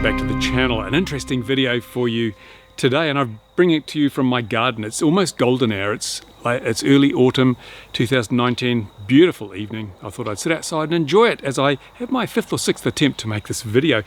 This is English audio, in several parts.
back to the channel. An interesting video for you today, and I'm bringing it to you from my garden. It's almost golden hour. It's early autumn 2019, beautiful evening. I thought I'd sit outside and enjoy it as I have my 5th or 6th attempt to make this video.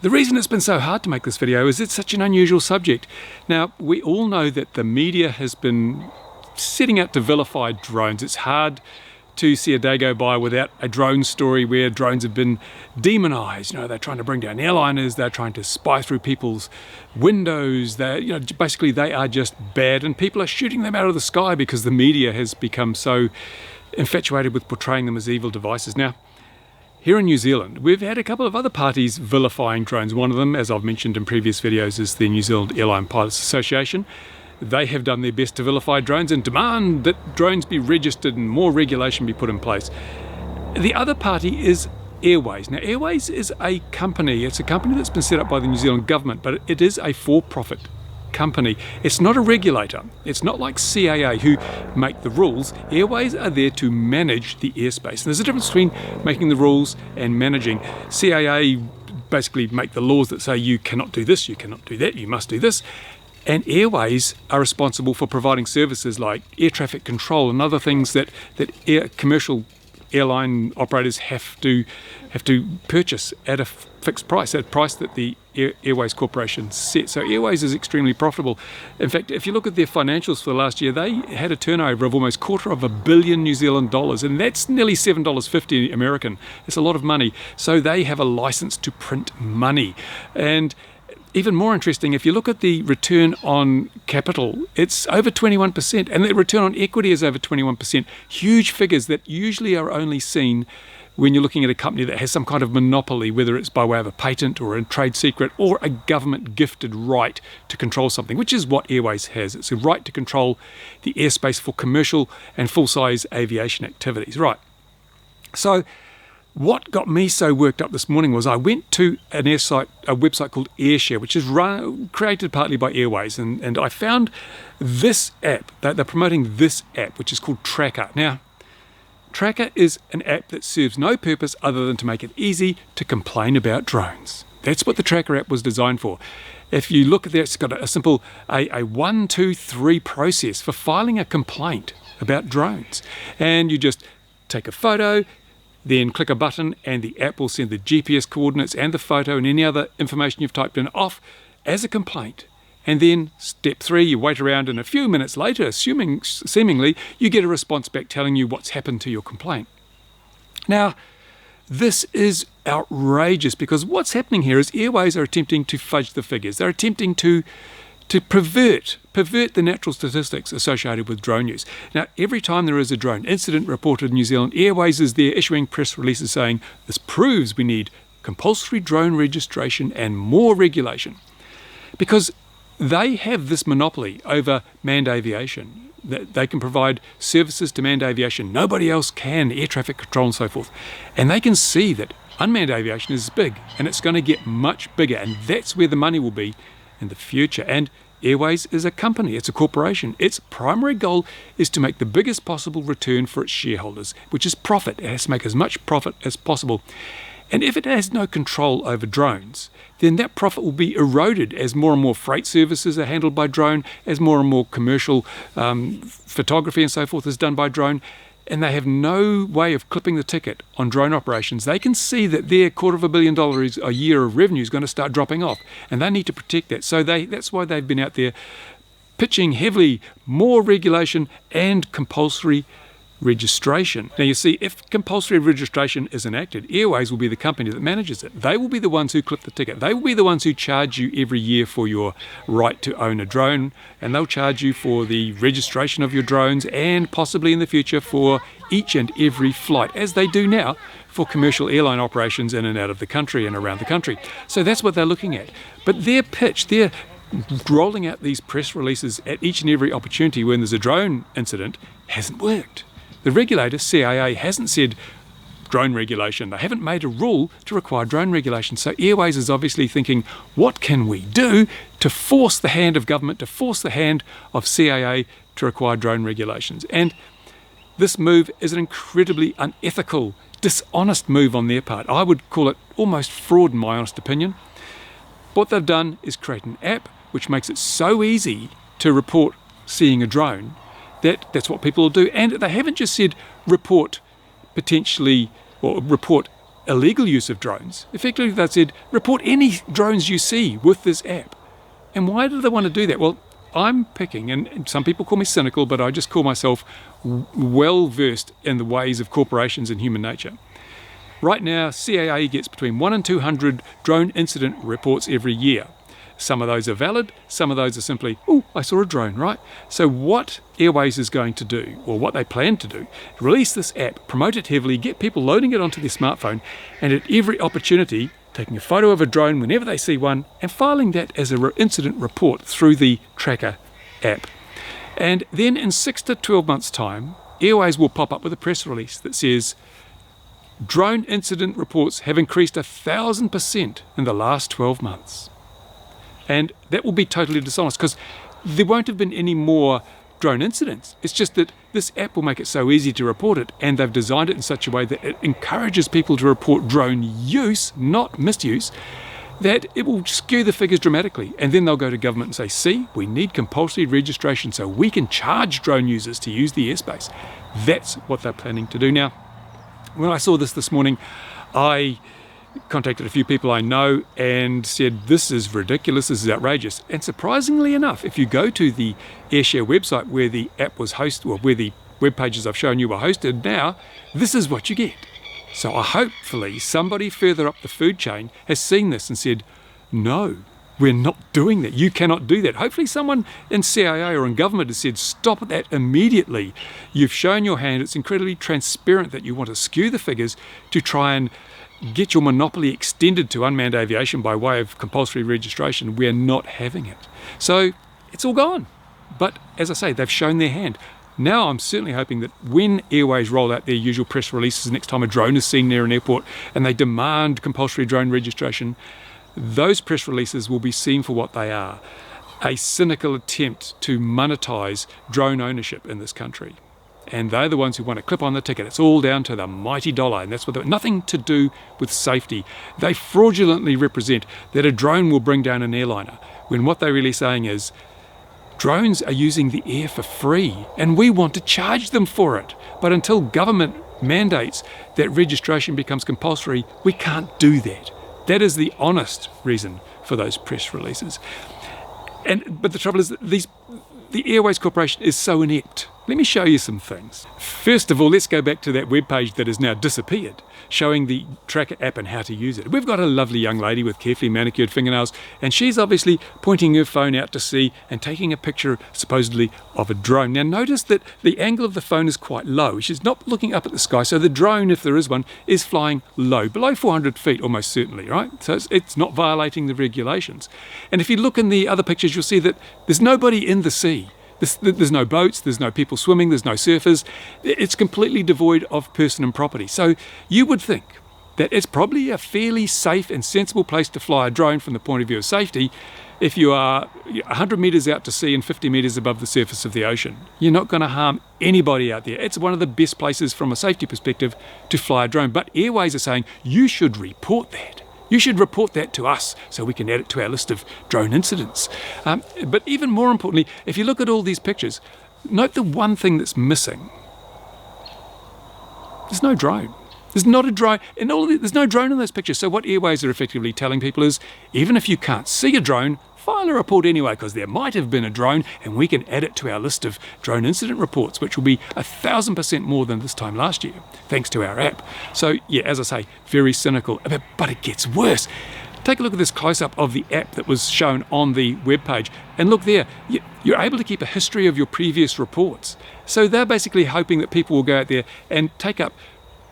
The reason it's been so hard to make this video is it's such an unusual subject. Now, we all know that the media has been setting out to vilify drones. It's hard to see a day go by without a drone story where drones have been demonized. You know, they're trying to bring down airliners, they're trying to spy through people's windows, basically they are just bad, and people are shooting them out of the sky because the media has become so infatuated with portraying them as evil devices. Now, here in New Zealand, we've had a couple of other parties vilifying drones. One of them, as I've mentioned in previous videos, is the New Zealand Airline Pilots Association. They have done their best to vilify drones and demand that drones be registered and more regulation be put in place. The other party is Airways. Now, Airways is a company. It's a company that's been set up by the New Zealand government, but it is a for-profit company. It's not a regulator. It's not like CAA who make the rules. Airways are there to manage the airspace. And there's a difference between making the rules and managing. CAA basically make the laws that say you cannot do this, you cannot do that, you must do this. And Airways are responsible for providing services like air traffic control and other things that commercial airline operators have to purchase at a fixed price, at a price that the Airways Corporation set. So Airways is extremely profitable. In fact, if you look at their financials for the last year, they had a turnover of almost $250 million New Zealand dollars, and that's nearly $7.50 American. It's a lot of money. So they have a license to print money. And even more interesting, if you look at the return on capital, it's over 21%, and the return on equity is over 21%. Huge figures that usually are only seen when you're looking at a company that has some kind of monopoly, whether it's by way of a patent or a trade secret or a government-gifted right to control something, which is what Airways has. It's a right to control the airspace for commercial and full-size aviation activities. Right. So what got me so worked up this morning was I went to a website called Airshare, which is created partly by Airways, and I found this app. They're promoting this app, which is called Tracker. Now, Tracker is an app that serves no purpose other than to make it easy to complain about drones. That's what the Tracker app was designed for. If you look at that, it's got a simple 1, 2, 3 process for filing a complaint about drones. And you just take a photo, then click a button, and the app will send the GPS coordinates and the photo and any other information you've typed in off as a complaint. And then step 3, you wait around, and a few minutes later, seemingly, you get a response back telling you what's happened to your complaint. Now, this is outrageous, because what's happening here is Airways are attempting to fudge the figures. They're attempting to pervert the natural statistics associated with drone use. Now, every time there is a drone incident reported in New Zealand, Airways is there issuing press releases saying, this proves we need compulsory drone registration and more regulation. Because they have this monopoly over manned aviation. They can provide services to manned aviation. Nobody else can, air traffic control and so forth. And they can see that unmanned aviation is big, and it's going to get much bigger, and that's where the money will be in the future. And Airways is a company, it's a corporation. Its primary goal is to make the biggest possible return for its shareholders, which is profit. It has to make as much profit as possible. And if it has no control over drones, then that profit will be eroded as more and more freight services are handled by drone, as more and more commercial photography and so forth is done by drone. And they have no way of clipping the ticket on drone operations. They can see that their $250 million a year of revenue is going to start dropping off, and they need to protect that. So that's why they've been out there pitching heavily more regulation and compulsory registration. Now, you see, if compulsory registration is enacted, Airways will be the company that manages it. They will be the ones who clip the ticket. They will be the ones who charge you every year for your right to own a drone, and they'll charge you for the registration of your drones, and possibly in the future for each and every flight, as they do now for commercial airline operations in and out of the country and around the country. So that's what they're looking at. But their pitch, they're rolling out these press releases at each and every opportunity when there's a drone incident, hasn't worked. The regulator, CAA, hasn't said drone regulation. They haven't made a rule to require drone regulation. So Airways is obviously thinking, what can we do to force the hand of government, to force the hand of CAA to require drone regulations? And this move is an incredibly unethical, dishonest move on their part. I would call it almost fraud, in my honest opinion. What they've done is create an app which makes it so easy to report seeing a drone that's what people will do. And they haven't just said report potentially or report illegal use of drones. Effectively, they've said report any drones you see with this app. And why do they want to do that? Well, I'm picking, and some people call me cynical, but I just call myself well versed in the ways of corporations and human nature. Right now, CAA gets between 1 and 200 drone incident reports every year. Some of those are valid, some of those are simply, oh, I saw a drone, right? So what Airways is going to do, or what they plan to do, release this app, promote it heavily, get people loading it onto their smartphone, and at every opportunity, taking a photo of a drone whenever they see one, and filing that as an incident report through the tracker app. And then in 6 to 12 months' time, Airways will pop up with a press release that says, drone incident reports have increased 1,000% in the last 12 months. And that will be totally dishonest because there won't have been any more drone incidents. It's just that this app will make it so easy to report it, and they've designed it in such a way that it encourages people to report drone use, not misuse, that it will skew the figures dramatically. And then they'll go to government and say, see, we need compulsory registration so we can charge drone users to use the airspace. That's what they're planning to do. Now, when I saw this morning, I contacted a few people I know and said, this is ridiculous, this is outrageous. And surprisingly enough, if you go to the AirShare website where the app was hosted, or where the web pages I've shown you are hosted now, this is what you get. So hopefully somebody further up the food chain has seen this and said, no, we're not doing that. You cannot do that. Hopefully someone in CAA or in government has said, stop that immediately. You've shown your hand. It's incredibly transparent that you want to skew the figures to try and get your monopoly extended to unmanned aviation by way of compulsory registration. We're not having it. So it's all gone. But as I say, they've shown their hand. Now I'm certainly hoping that when Airways roll out their usual press releases next time a drone is seen near an airport and they demand compulsory drone registration, those press releases will be seen for what they are, a cynical attempt to monetize drone ownership in this country. And they're the ones who want to clip on the ticket. It's all down to the mighty dollar, and that's what nothing to do with safety. They fraudulently represent that a drone will bring down an airliner, when what they're really saying is, drones are using the air for free, and we want to charge them for it. But until government mandates that registration becomes compulsory, we can't do that. That is the honest reason for those press releases. But the trouble is that the Airways Corporation is so inept. Let me show you some things. First of all, let's go back to that web page that has now disappeared, showing the tracker app and how to use it. We've got a lovely young lady with carefully manicured fingernails, and she's obviously pointing her phone out to sea and taking a picture, supposedly, of a drone. Now notice that the angle of the phone is quite low. She's not looking up at the sky, so the drone, if there is one, is flying low, below 400 feet almost certainly, right? So it's not violating the regulations. And if you look in the other pictures, you'll see that there's nobody in the sea. There's no boats, there's no people swimming, there's no surfers. It's completely devoid of person and property. So you would think that it's probably a fairly safe and sensible place to fly a drone from the point of view of safety if you are 100 metres out to sea and 50 metres above the surface of the ocean. You're not going to harm anybody out there. It's one of the best places from a safety perspective to fly a drone. But Airways are saying, you should report that. You should report that to us so we can add it to our list of drone incidents. But even more importantly, if you look at all these pictures, note the one thing that's missing. There's no drone. There's not a drone. There's no drone in those pictures. So what Airways are effectively telling people is, even if you can't see a drone, file a report anyway, because there might have been a drone and we can add it to our list of drone incident reports, which will be 1,000% more than this time last year, thanks to our app. So yeah, as I say, very cynical, but it gets worse. Take a look at this close-up of the app that was shown on the webpage, and look there, you're able to keep a history of your previous reports. So they're basically hoping that people will go out there and take up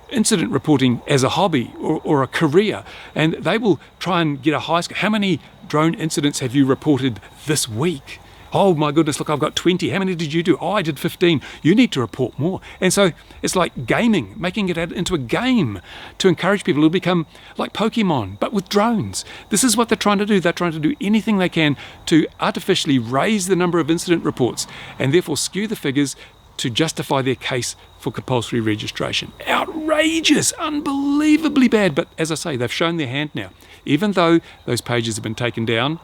incident reporting as a hobby or a career, and they will try and get a high score. How many drone incidents have you reported this week? Oh my goodness, look, I've got 20. How many did you do? Oh, I did 15. You need to report more. And so it's like gaming, making it into a game to encourage people to become like Pokemon, but with drones. This is what they're trying to do. They're trying to do anything they can to artificially raise the number of incident reports and therefore skew the figures to justify their case for compulsory registration. Outrageous, unbelievably bad, but as I say, they've shown their hand now. Even though those pages have been taken down,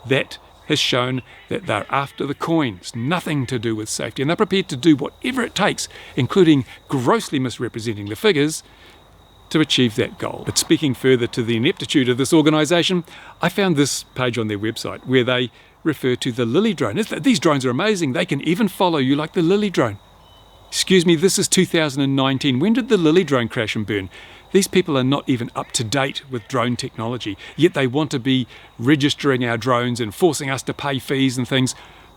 that has shown that they're after the coins, nothing to do with safety, and they're prepared to do whatever it takes, including grossly misrepresenting the figures, to achieve that goal. But speaking further to the ineptitude of this organisation, I found this page on their website where they refer to the Lily drone. These drones are amazing. They can even follow you like the Lily drone. Excuse me, this is 2019. When did the Lily drone crash and burn? These people are not even up to date with drone technology, yet they want to be registering our drones and forcing us to pay fees and things.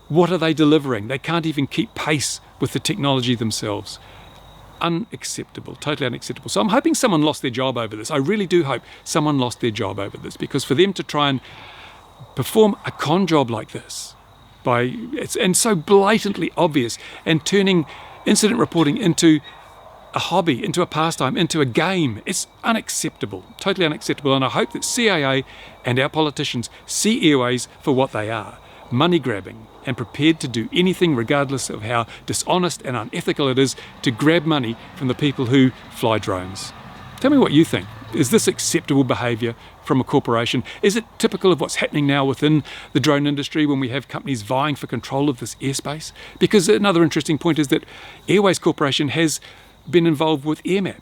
What are they delivering? They can't even keep pace with the technology themselves. Unacceptable, totally unacceptable. So I'm hoping someone lost their job over this. I really do hope someone lost their job over this, because for them to try and perform a con job like this, and so blatantly obvious, and turning incident reporting into a hobby, into a pastime, into a game, it's unacceptable, totally unacceptable. And I hope that CAA and our politicians see Airways for what they are, money grabbing, and prepared to do anything regardless of how dishonest and unethical it is to grab money from the people who fly drones. Tell me what you think. Is this acceptable behaviour from a corporation? Is it typical of what's happening now within the drone industry when we have companies vying for control of this airspace? Because another interesting point is that Airways Corporation has been involved with AirMap.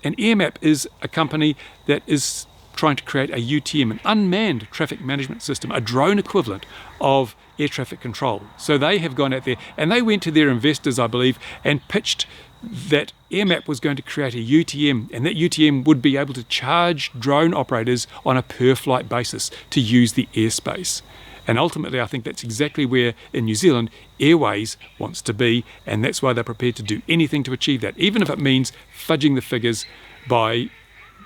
And AirMap is a company that is trying to create a UTM, an unmanned traffic management system, a drone equivalent of air traffic control. So they have gone out there and they went to their investors, I believe, and pitched that AirMap was going to create a UTM, and that UTM would be able to charge drone operators on a per flight basis to use the airspace. And ultimately, I think that's exactly where, in New Zealand, Airways wants to be, and that's why they're prepared to do anything to achieve that, even if it means fudging the figures by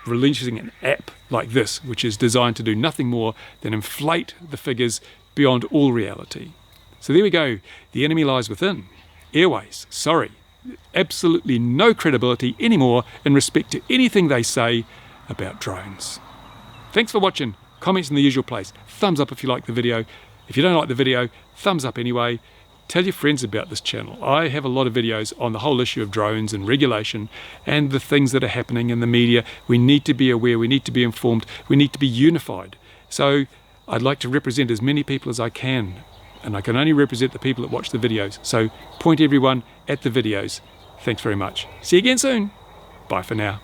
releasing an app like this, which is designed to do nothing more than inflate the figures beyond all reality. So there we go. The enemy lies within. Airways, sorry. Absolutely no credibility anymore in respect to anything they say about drones. Thanks for watching. Comments in the usual place. Thumbs up if you like the video. If you don't like the video, thumbs up anyway. Tell your friends about this channel. I have a lot of videos on the whole issue of drones and regulation and the things that are happening in the media. We need to be aware, we need to be informed, we need to be unified. So I'd like to represent as many people as I can, and I can only represent the people that watch the videos. So point everyone at the videos. Thanks very much. See you again soon. Bye for now.